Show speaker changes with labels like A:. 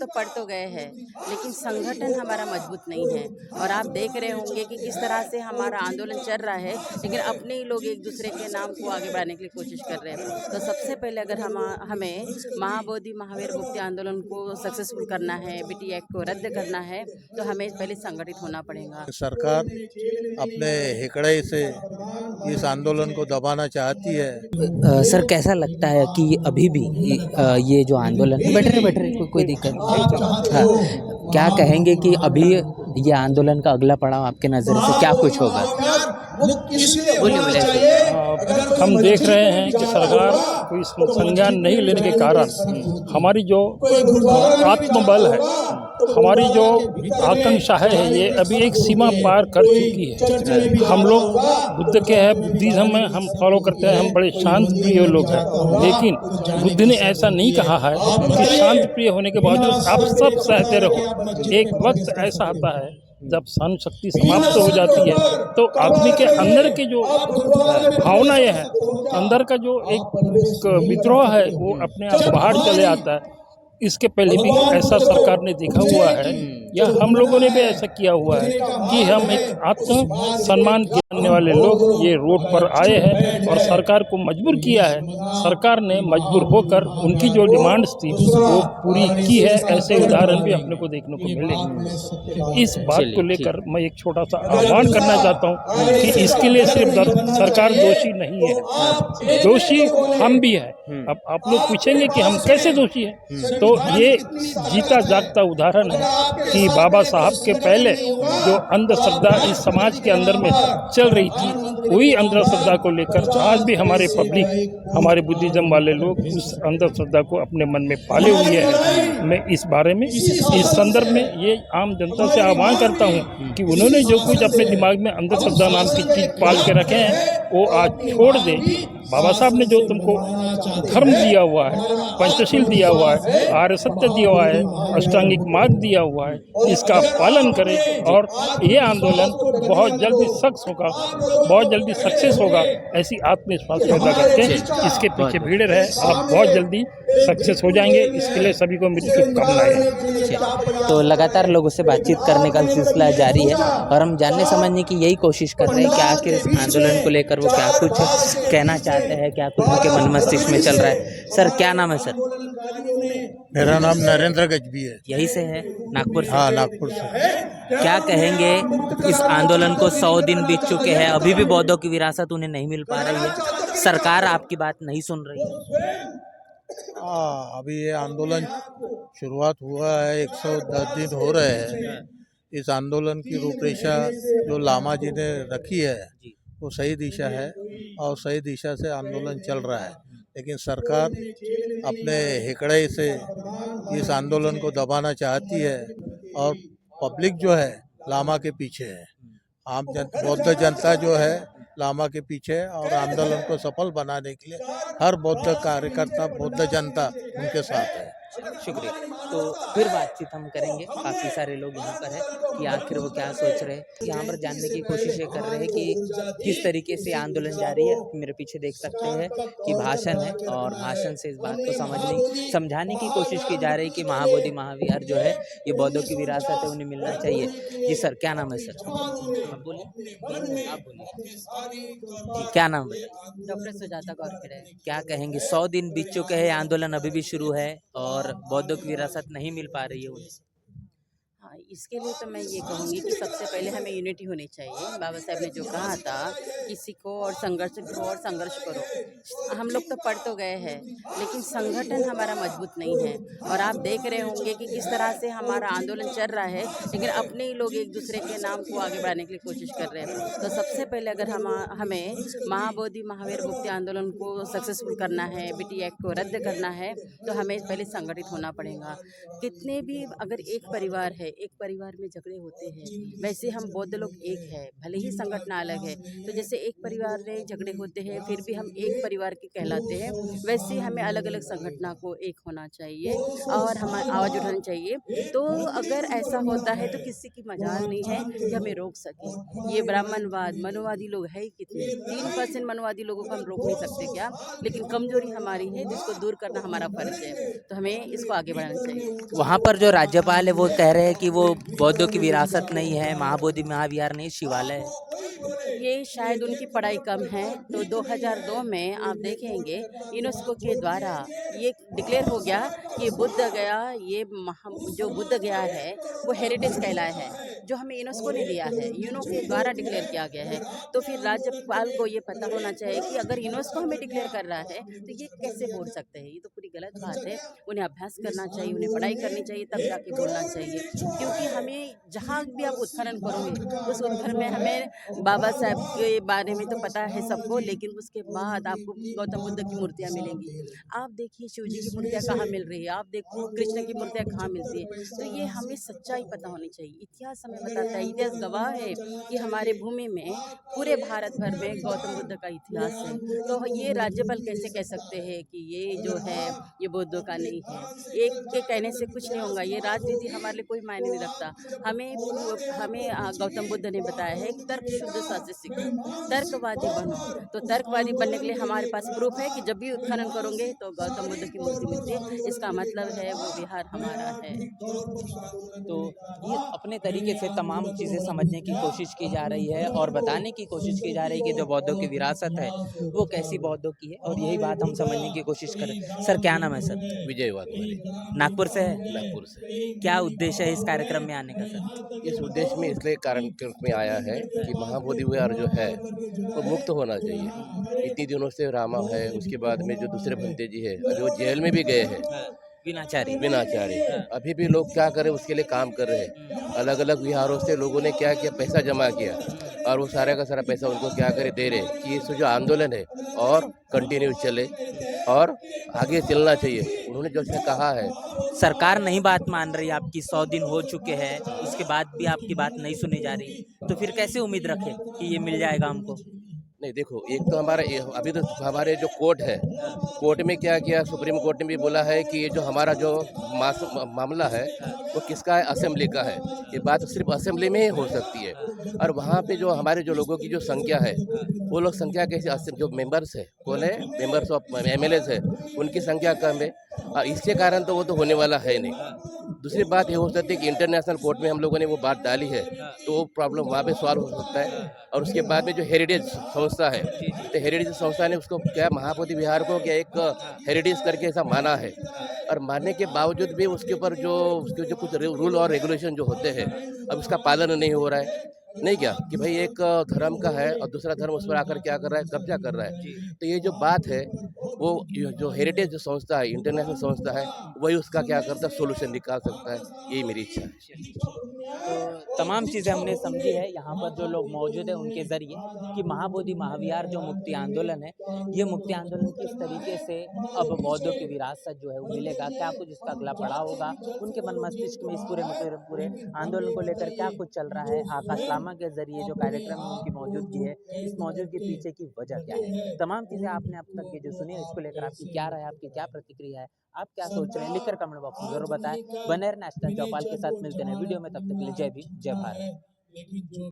A: तो पढ़ तो गए हैं, लेकिन संगठन हमारा मजबूत नहीं है। और आप देख रहे होंगे कि किस तरह से हमारा आंदोलन चल रहा है, लेकिन अपने ही लोग एक दूसरे के नाम को आगे बढ़ाने के लिए कोशिश कर रहे हैं। तो सबसे पहले अगर हमें महाबोधि महावीर मुक्ति आंदोलन को सक्सेसफुल करना है, बीटी एक्ट को रद्द करना है, तो हमें पहले संगठित होना पड़ेगा।
B: सरकार अपने हिकड़े से इस आंदोलन को दबाना चाहती है।
C: सर कैसा लगता है कि अभी भी ये जो आंदोलन बैठ रहे कोई दिक्कत नहीं। हाँ, क्या कहेंगे कि अभी ये आंदोलन का अगला पड़ाव आपके नज़र से क्या कुछ होगा? बोलिए।
D: हम देख रहे हैं कि सरकार कोई संज्ञान नहीं लेने के कारण हमारी जो आत्मबल है, हमारी जो आकांक्षा है, ये अभी एक सीमा पार कर चुकी है। हम लोग बुद्ध के हैं, बुद्धिज्म में हम फॉलो करते हैं, हम बड़े शांत प्रिय लोग हैं, लेकिन बुद्ध ने ऐसा नहीं कहा है कि शांत प्रिय होने के बावजूद आप सब सहते रहो। एक वक्त ऐसा आता है जब सहन शक्ति समाप्त हो जाती है, तो आदमी के अंदर के जो भावनाएं हैं, अंदर का जो एक विद्रोह है, वो अपने आप बाहर चले आता है। इसके पहले भी ऐसा सरकार ने देखा हुआ है, या हम लोगों ने भी ऐसा किया हुआ है कि हम एक आत्म सम्मान करने वाले लोग ये रोड पर आए हैं और सरकार को मजबूर किया है। सरकार ने मजबूर होकर उनकी जो डिमांड्स थी वो पूरी की है। ऐसे उदाहरण भी अपने को देखने को मिले। इस बात को लेकर मैं एक छोटा सा आह्वान करना चाहता हूँ कि इसके लिए सिर्फ सरकार दोषी नहीं है, दोषी हम भी हैं। अब आप लोग पूछेंगे कि हम कैसे दोषी हैं, तो ये जीता जागता उदाहरण है कि बाबा साहब के पहले जो अंधश्रद्धा इस समाज के अंदर में चल रही थी, वही अंधश्रद्धा को लेकर आज भी हमारे पब्लिक, हमारे बुद्धिज्म वाले लोग उस अंधश्रद्धा को अपने मन में पाले हुए हैं। मैं इस बारे में, इस संदर्भ में ये आम जनता से आह्वान करता हूँ कि उन्होंने जो कुछ अपने दिमाग में अंधश्रद्धा नाम की चीज़ पाल के रखे हैं, वो आज छोड़ दें। बाबा साहब ने जो तुमको धर्म दिया हुआ है, पंचशील दिया हुआ है, आर्य सत्य दिया हुआ है, अष्टांगिक मार्ग दिया हुआ है, इसका पालन करें और ये आंदोलन बहुत जल्दी सक्सेस होगा, बहुत जल्दी सक्सेस होगा। ऐसी आत्मविश्वास पैदा करके इसके पीछे भीड़ रहे, आप बहुत जल्दी सक्सेस हो जाएंगे। इसके लिए सभी को मेरी शुभकामनाएं।
C: तो लगातार लोगों से बातचीत करने का सिलसिला जारी है और हम जानने समझने की यही कोशिश कर रहे हैं कि आखिर इस आंदोलन को लेकर वो क्या कुछ कहना चाहते हैं, क्या कुछ उनके मन मस्तिष्क में चल रहा है। सर क्या नाम है सर?
B: मेरा नाम नरेंद्र गजबी है।
C: यही से है, नागपुर से?
B: हाँ, नागपुर से।
C: क्या कहेंगे, इस आंदोलन को 100 दिन बीत चुके हैं, अभी भी बौद्धों की विरासत उन्हें नहीं मिल पा रही है, सरकार आपकी बात नहीं सुन रही है?
B: अभी ये आंदोलन शुरुआत हुआ है, 110 दिन हो रहे हैं। इस आंदोलन की रूपरेखा जो लामा जी ने रखी है वो सही दिशा है और सही दिशा से आंदोलन चल रहा है, लेकिन सरकार अपने हिकड़े से इस आंदोलन को दबाना चाहती है और पब्लिक जो है लामा के पीछे है। आम बौद्ध जनता जो है लामा के पीछे है और आंदोलन को सफल बनाने के लिए हर बौद्ध कार्यकर्ता, बौद्ध जनता उनके साथ है।
C: शुक्रिया। तो फिर बातचीत हम करेंगे, काफ़ी सारे लोग यहाँ पर हैं कि आखिर वो क्या सोच रहे हैं। यहाँ पर जानने की कोशिश ये कर रहे हैं कि किस तरीके से आंदोलन जारी है। मेरे पीछे देख सकते हैं कि भाषण है और भाषण से इस बात को समझाने की कोशिश की जा रही है कि महाबोधि महावीर जो है ये बौद्धों की विरासत है, उन्हें मिलना चाहिए। जी सर, क्या नाम है सर? आप बोलिए, आप बोलिए। क्या नाम है?
A: डॉक्टर सुजाता गौरखेड़े।
C: क्या कहेंगे, 100 दिन बीत चुके हैं, आंदोलन अभी भी शुरू है और बौद्धों की विरासत नहीं मिल पा रही है उन्हें?
A: हाँ, इसके लिए तो मैं ये कहूँगी कि सबसे पहले हमें यूनिटी होनी चाहिए। बाबा साहब ने जो कहा था कि सीखो और संघर्ष करो। हम लोग तो पढ़ तो गए हैं, लेकिन संगठन हमारा मजबूत नहीं है। और आप देख रहे होंगे कि किस तरह से हमारा आंदोलन चल रहा है, लेकिन अपने ही लोग एक दूसरे के नाम को आगे बढ़ाने के लिए कोशिश कर रहे हैं। तो सबसे पहले अगर हमें महाबोधि महावीर मुक्ति आंदोलन को सक्सेसफुल करना है, बीटी एक्ट को रद्द करना है, तो हमें पहले संगठित होना पड़ेगा। कितने भी अगर एक परिवार है, एक परिवार में झगड़े होते हैं, वैसे हम बौद्ध लोग एक है, भले ही संगठन अलग है। तो जैसे एक परिवार में झगड़े होते हैं फिर भी हम एक परिवार के कहलाते हैं, वैसे ही हमें अलग अलग संगठनों को एक होना चाहिए और हम आवाज़ उठानी चाहिए। तो अगर ऐसा होता है तो किसी की मजाल नहीं है कि हमें रोक सके। ये ब्राह्मणवाद मनुवादी लोग है ही कितने, 3% मनुवादी लोगों को हम रोक नहीं सकते क्या? लेकिन कमजोरी हमारी है जिसको दूर करना हमारा फर्ज है, तो हमें इसको आगे बढ़ाना चाहिए।
C: वहाँ पर जो राज्यपाल है वो कह रहे हैं कि वो बौद्धों की विरासत नहीं है, महाबोधि महाविहार नहीं, शिवालय है।
A: ये शायद उनकी पढ़ाई कम है। तो 2002 में आप देखेंगे यूनेस्को के द्वारा ये डिक्लेयर हो गया कि बुद्ध गया, ये जो बुद्ध गया है वो हेरिटेज कहलाया है, जो हमें यूनेस्को ने दिया है, यूनो के द्वारा डिक्लेयर किया गया है। तो फिर राज्यपाल को ये पता होना चाहिए कि अगर यूनेस्को हमें डिक्लेयर कर रहा है तो ये कैसे बोल सकते हैं, ये तो पूरी गलत बात है। उन्हें अभ्यास करना चाहिए, उन्हें पढ़ाई करनी चाहिए, तब जाके बोलना चाहिए। क्योंकि हमें जहाँ भी आप उत्खनन करोगे उस उत्खनन में हमें बाबा साहब के बारे में तो पता है सबको, लेकिन उसके बाद आपको गौतम बुद्ध की मूर्तियाँ मिलेंगी। आप देखिए शिव जी की मूर्तियाँ कहाँ मिल रही है, आप देखो कृष्ण की मूर्तियाँ कहाँ मिलती है। तो ये हमें सच्चाई पता होनी चाहिए। इतिहास हमें बताता है, इतिहास गवाह है कि हमारे भूमि में पूरे भारत भर में गौतम बुद्ध का इतिहास है। तो ये राज्यपाल कैसे कह सकते हैं कि ये जो है ये बौद्धों का नहीं है? एक के कहने से कुछ नहीं होगा। ये राजनीति हमारे लिए कोई मायने नहीं रखता। हमें गौतम बुद्ध ने बताया है कि तर्क शुद्ध शास्त्र सीखो, तर्कवादी बनो। तो तर्कवादी बनने के लिए हमारे पास प्रूफ है कि जब भी उत्खनन करोगे तो गौतम बुद्ध की मूर्ति मिलती है, इसका मतलब है वो विहार हमारा है।
C: तो ये अपने तरीके से तमाम चीज़ें समझने की कोशिश की जा रही है और बताने की कोशिश की जा रही है कि जो बौद्धों की विरासत है वो कैसी बौद्धों की है, और यही बात हम समझने की कोशिश करें। सर क्या नाम है सर?
E: विजय वाघमारे,
C: नागपुर से है?
E: नागपुर से।
C: क्या उद्देश्य है इस कार्यक्रम में आने का सर?
E: इस उद्देश्य में इसलिए कार्यक्रम में आया है कि महाबोधि विहार जो है वो मुक्त होना चाहिए। इतनी दिनों से रामा है, उसके बाद में जो दूसरे भंते जी है अभी वो जेल में भी गए हैं
C: विनाचारी।
E: बिनाचारी। अभी भी लोग क्या करें उसके लिए काम कर रहे हैं। अलग अलग विहारों से लोगों ने क्या किया, पैसा जमा किया और वो सारा का सारा पैसा उनको क्या करे दे रहे कि इस जो आंदोलन है और कंटिन्यू चले और आगे चलना चाहिए। उन्होंने जो कहा है
C: सरकार नहीं बात मान रही आपकी, 100 दिन हो चुके हैं, उसके बाद भी आपकी बात नहीं सुनी जा रही, तो फिर कैसे उम्मीद रखें कि ये मिल जाएगा हमको?
E: नहीं देखो, एक तो अभी तो हमारे जो कोर्ट है, कोर्ट में क्या किया, सुप्रीम कोर्ट ने भी बोला है कि ये जो हमारा जो मामला है वो किसका है, असेंबली का है। ये बात सिर्फ असेंबली में ही हो सकती है। और वहाँ पे जो हमारे जो लोगों की जो संख्या है वो लोग संख्या कैसे, जो मेंबर्स है कौन है, मेंबर्स ऑफ MLAs है, उनकी संख्या कम है और इसके कारण तो वो तो होने वाला है नहीं। दूसरी बात ये हो सकती है कि इंटरनेशनल कोर्ट में हम लोगों ने वो बात डाली है तो वो प्रॉब्लम वहाँ पे सॉल्व हो सकता है। और उसके बाद में जो हेरिटेज संस्था है, तो हेरिटेज संस्था ने उसको क्या महाबोधि विहार को क्या एक हेरिटेज करके ऐसा माना है, और मानने के बावजूद भी उसके ऊपर उसके जो कुछ रूल और रेगुलेशन जो होते हैं अब उसका पालन नहीं हो रहा है। नहीं क्या कि भाई एक धर्म का है और दूसरा धर्म उस पर आकर क्या कर रहा है, कब्जा कर रहा है। तो ये जो बात है वो जो हेरिटेज जो संस्था है, इंटरनेशनल संस्था है, वही उसका क्या करता है, सोल्यूशन निकाल सकता है। यही मेरी इच्छा है।
C: तो तमाम चीज़ें हमने समझी है यहाँ पर जो लोग मौजूद हैं उनके ज़रिए कि महाबोधि महाविहार जो मुक्ति आंदोलन है, ये मुक्ति आंदोलन किस तरीके से अब बौद्धों की विरासत जो है वो मिलेगा, क्या कुछ इसका अगला पड़ाव होगा, उनके मन मस्तिष्क में इस पूरे आंदोलन को लेकर क्या कुछ चल रहा है, आकाश लामा के जरिए जो कार्यक्रम में उनकी मौजूदगी है, इस मौजूदगी के पीछे की वजह क्या है, तमाम चीज़ें आपने अब तक की जो सुनी है इसको लेकर आपकी क्या राय, आपकी क्या प्रतिक्रिया है, आप क्या सोच रहे हैं, लिखकर कमेंट बॉक्स में जरूर बताएं। बने रहना नेशनल चौपाल के साथ, मिलते हैं वीडियो में, तब तक के लिए जय भीम जय भारत।